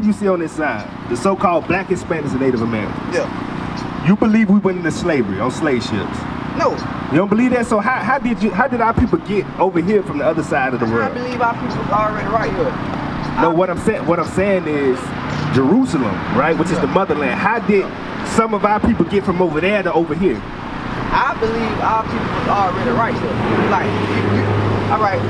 people you see on this side, the so-called black Hispanics and Native Americans. Yeah. You believe we went into slavery on slave ships? No. You don't believe that? So how did our people get over here from the other side of the world? I believe our people are already right here. No, what I'm saying is Jerusalem, right, which is the motherland. How did some of our people get from over there to over here? I believe our people was already right here. Like, all right.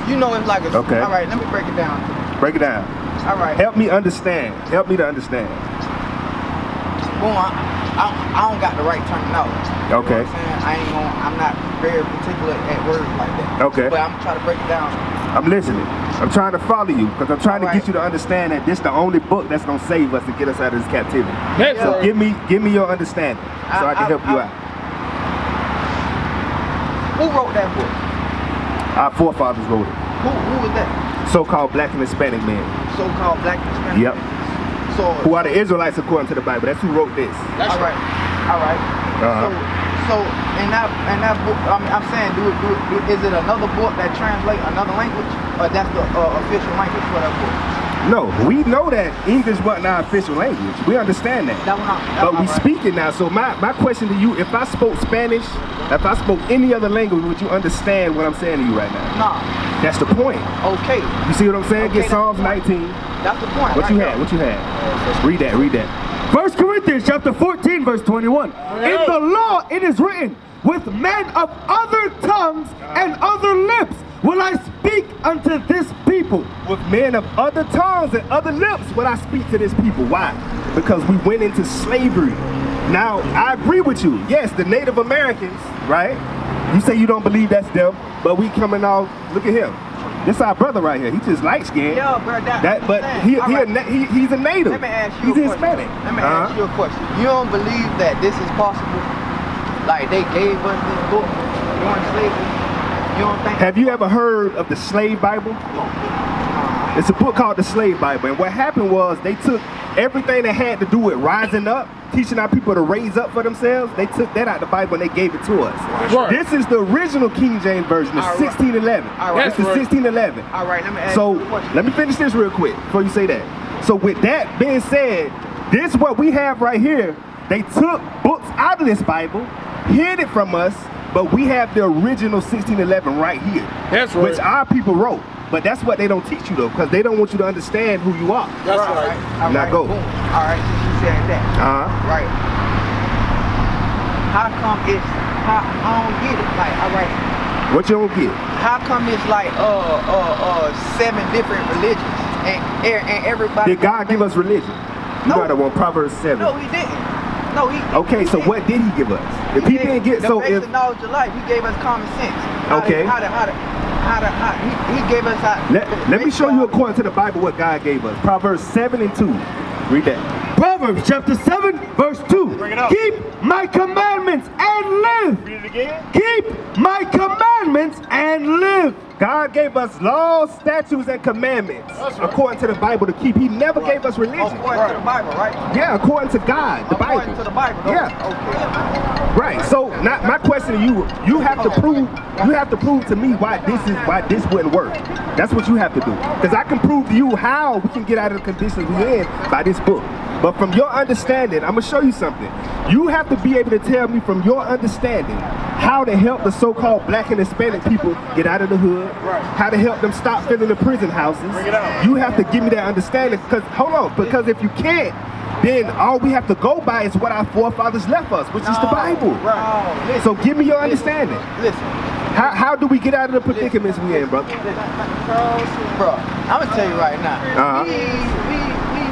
You know it's like a, okay. All right, let me break it down. Break it down. All right. Help me understand. Help me to understand. Boom, I don't got the right terminology. Okay. You know what I'm saying? I'm not very particular at words like that. Okay. But I'm trying to break it down. I'm listening. I'm trying to follow you because I'm trying to get you to understand that this is the only book that's gonna save us and get us out of this captivity. Yeah. So give me your understanding so I can help you out. Who wrote that book? Our forefathers wrote it. Who was that? So-called black and Hispanic men. So-called black and Hispanic? Yep. So who are the Israelites according to the Bible? That's who wrote this. That's right. All right. So in that book, I'm saying, is it another book that translates another language, or that's the official language for that book? No, we know that English wasn't our official language. We understand that. But we speak it now. So my question to you, if I spoke Spanish, if I spoke any other language, would you understand what I'm saying to you right now? No. That's the point. Okay. You see what I'm saying? Okay, Get Psalms 19. That's the point. What you had? What you had? Read that. Read that. 1 Corinthians chapter 14, verse 21. In the law it is written, with men of other tongues and other lips will I speak unto this people. With men of other tongues and other lips will I speak to this people. Why? Because we went into slavery. Now, I agree with you. Yes, the Native Americans, right? You say you don't believe that's them, but we coming off, look at him. This our brother right here. He just light skinned. Yeah, bro, but he's a native. Let me ask you he's a Hispanic. Let me ask you a question. You don't believe that this is possible? Like they gave us this book during slavery? You don't think? Have you ever heard of the Slave Bible? It's a book called the Slave Bible. And what happened was they took everything that had to do with rising up, teaching our people to raise up for themselves. They took that out of the Bible and they gave it to us. Right. This is the original King James Version. It's 1611. Right. This is 1611. All right, let me ask you a question. Let me finish this real quick before you say that. So with that being said, this what we have right here. They took books out of this Bible, hid it from us, but we have the original 1611 right here. That's right. Which our people wrote. But that's what they don't teach you though, because they don't want you to understand who you are. That's right. Now go. Boom. All right, since you said that. Right. How come it's, I don't get it. Like, all right. What you don't get? How come it's like 7 different religions and everybody? Did God give us religion? You got to want Proverbs 7. No, he didn't. No, he okay, so what did he give us? If he didn't get the basic knowledge of life, he gave us common sense. He gave us how. Let me show you according to the Bible what God gave us. Proverbs 7 and 2. Read that. Proverbs chapter 7, verse 2. Bring it up. Keep my commandments and live. Read it again. Keep my commandments and live. God gave us laws, statutes, and commandments according to the Bible to keep. He never gave us religion. According to the Bible, right? Yeah, according to God, the Bible. According to the Bible. Yeah. Okay. Right. So, my question to you: you have to prove to me why this wouldn't work. That's what you have to do. Because I can prove to you how we can get out of the conditions we're in by this book. But from your understanding, I'm gonna show you something. You have to be able to tell me from your understanding how to help the so-called black and Hispanic people get out of the hood, how to help them stop filling the prison houses. You have to give me that understanding, because if you can't, then all we have to go by is what our forefathers left us, which is the Bible. Right. So give me your understanding. Listen. How do we get out of the predicaments we in, brother? Bro, I'm gonna tell you right now.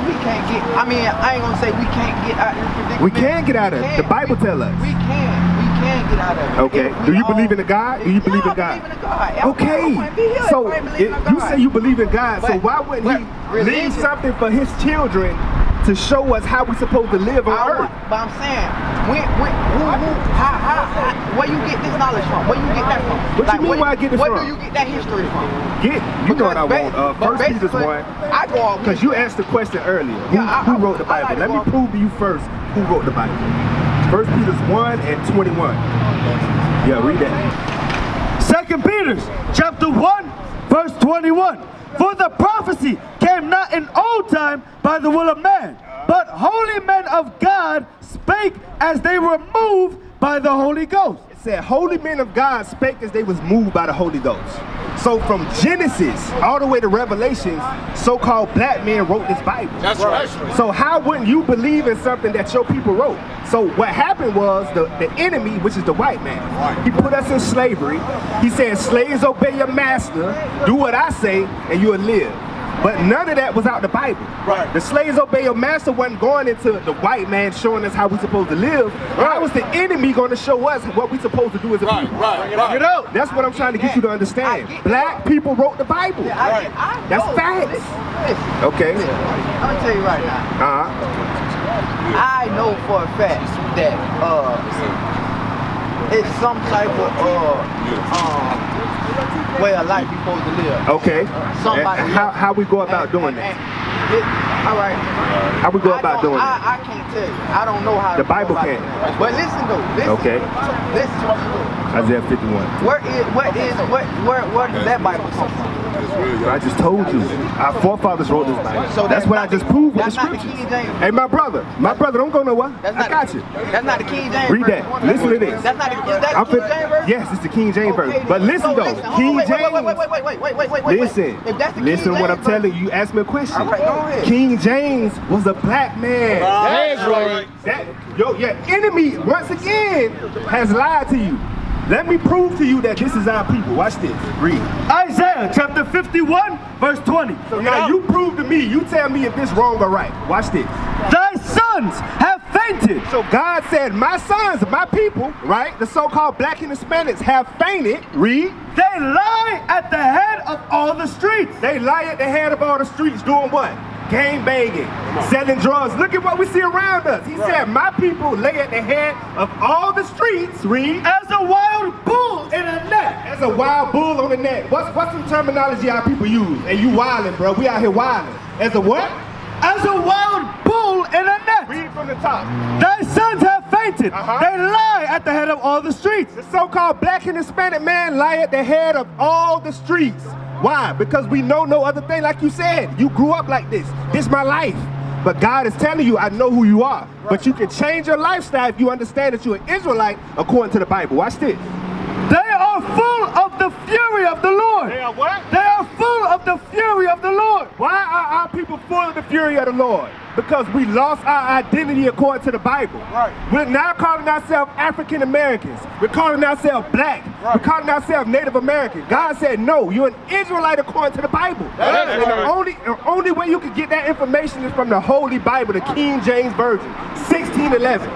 We can't get. I mean, I ain't gonna say we can't get out of the predicament. We can get out of it. The Bible tells us. We can get out of it. Okay. Do you believe in a God? Do you believe in God? I believe in a God. Okay. So you say you believe in God. So why wouldn't He leave something for His children to show us how we're supposed to live on earth? But I'm saying, where you get this knowledge from? Where you get that from? What you mean where I get it from? Where do you get that history from? You know what I want. First Peter's 1. I go on. Because you asked the question earlier. Who wrote the Bible? Let me prove to you first who wrote the Bible. 1 Peter's 1 and 21. Yeah, read that. 2 Peter chapter 1, verse 21. For the prophecy came came not in old time by the will of man, but holy men of God spake as they were moved by the Holy Ghost. It said, holy men of God spake as they was moved by the Holy Ghost. So from Genesis all the way to Revelation, so-called black men wrote this Bible. That's right. So how wouldn't you believe in something that your people wrote? So what happened was the enemy, which is the white man, he put us in slavery. He said, slaves, obey your master, do what I say, and you'll live. But none of that was out the Bible. Right. The slaves obey your master wasn't going into the white man showing us how we're supposed to live. How was the enemy going to show us what we're supposed to do as a people? Right. That's what I'm trying to get you to understand. Black people wrote the Bible. That's facts. Listen, Okay. listen, I'm gonna tell you right now. I know for a fact that it's some type of way of life you're supposed to live. Okay. Somebody How we go about doing that? All right. How we go about doing that? I can't tell you. I don't know how. The Bible can't. But listen though. Listen. Okay. Listen. Isaiah 51. Where does that Bible come from? I just told you. Our forefathers wrote this Bible. So that's what I just proved with the that's not the scriptures. King James. Hey, my brother, don't go nowhere. I got you. That's not the King James. Read that. version. Listen to this. That's not the, is that the King James version? Yes, it's the King James version. Okay, But then. listen So though, listen, hold on, King wait, James. wait. Listen. If that's the King Listen what James I'm telling version- you. You asked me a question. All right, go ahead. King James was a black man. That's right. Your enemy once again has lied to you. Let me prove to you that this is our people. Watch this. Read. Isaiah chapter 51, verse 20. So now you prove to me. You tell me if this wrong or right. Watch this. Thy sons have fainted. So God said, my sons, my people, right? The so-called black and Hispanics have fainted. Read. They lie at the head of all the streets. They lie at the head of all the streets doing what? Gang banging, selling drugs. Look at what we see around us. He said, my people lay at the head of all the streets. Read. As a wild bull in a net. As a wild bull on the net. What's some terminology our people use? And you wilding, bro. We out here wilding. As a what? As a wild bull in a net. Read it from the top. Thy sons have fainted. Uh-huh. They lie at the head of all the streets. The so-called black and Hispanic man lie at the head of all the streets. Why? Because we know no other thing. Like you said, you grew up like this. This is my life. But God is telling you, I know who you are. Right. But you can change your lifestyle if you understand that you're an Israelite according to the Bible. Watch this. They are full of the fury of the Lord. They are what? They are full of the fury of the Lord. Why are our people full of the fury of the Lord? Because we lost our identity according to the Bible. Right. We're now calling ourselves African Americans. We're calling ourselves black. Right. We're calling ourselves Native American. God said, no, you're an Israelite according to the Bible. And the only way you can get that information is from the Holy Bible, the King James Version, 1611.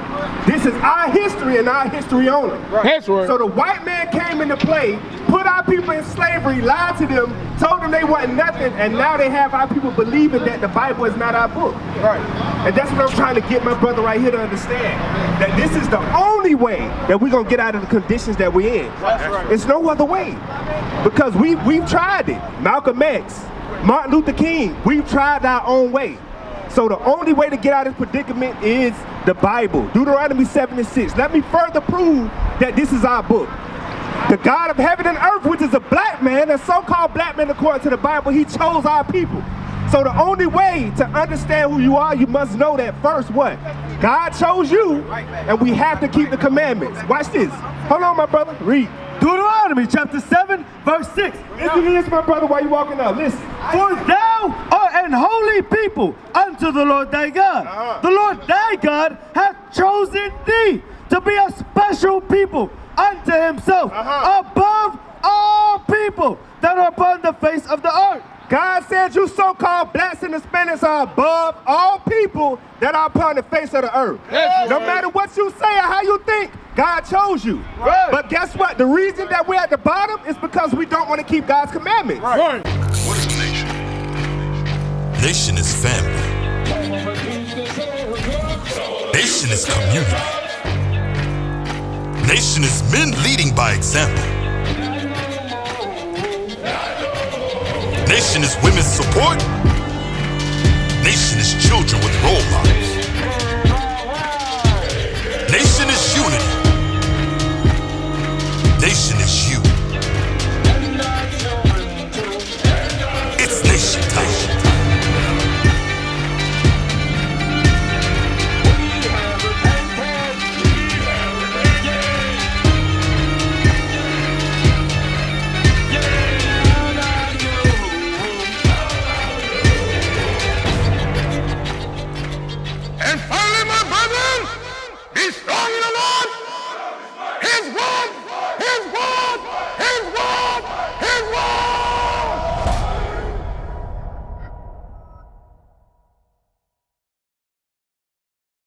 This is our history and our history only. Right. So the white man came into play, put our people in slavery, lied to them, told them they wasn't nothing, and now they have our people believing that the Bible is not our book. Right. And that's what I'm trying to get my brother right here to understand. That this is the only way that we're gonna get out of the conditions that we're in. That's right. It's no other way. Because we've tried it. Malcolm X, Martin Luther King, we've tried our own way. So the only way to get out of this predicament is the Bible. Deuteronomy 7:6. Let me further prove that this is our book. The God of heaven and earth, which is a black man, a so-called black man according to the Bible, he chose our people. So the only way to understand who you are, you must know that first what? God chose you, and we have to keep the commandments. Watch this. Hold on, my brother. Read. Deuteronomy chapter 7, verse 6. Listen to this, my brother, while you walking out. Listen. For thou art an holy people unto the Lord thy God. The Lord thy God hath chosen thee to be a special people unto himself, above all people that are upon the face of the earth. God said you so-called blacks and Hispanics are above all people that are upon the face of the earth. Yes. No matter what you say or how you think, God chose you. Right. But guess what? The reason that we're at the bottom is because we don't want to keep God's commandments. Right. What is a nation? Nation is family. Nation is community. Nation is men leading by example. Nation is women's support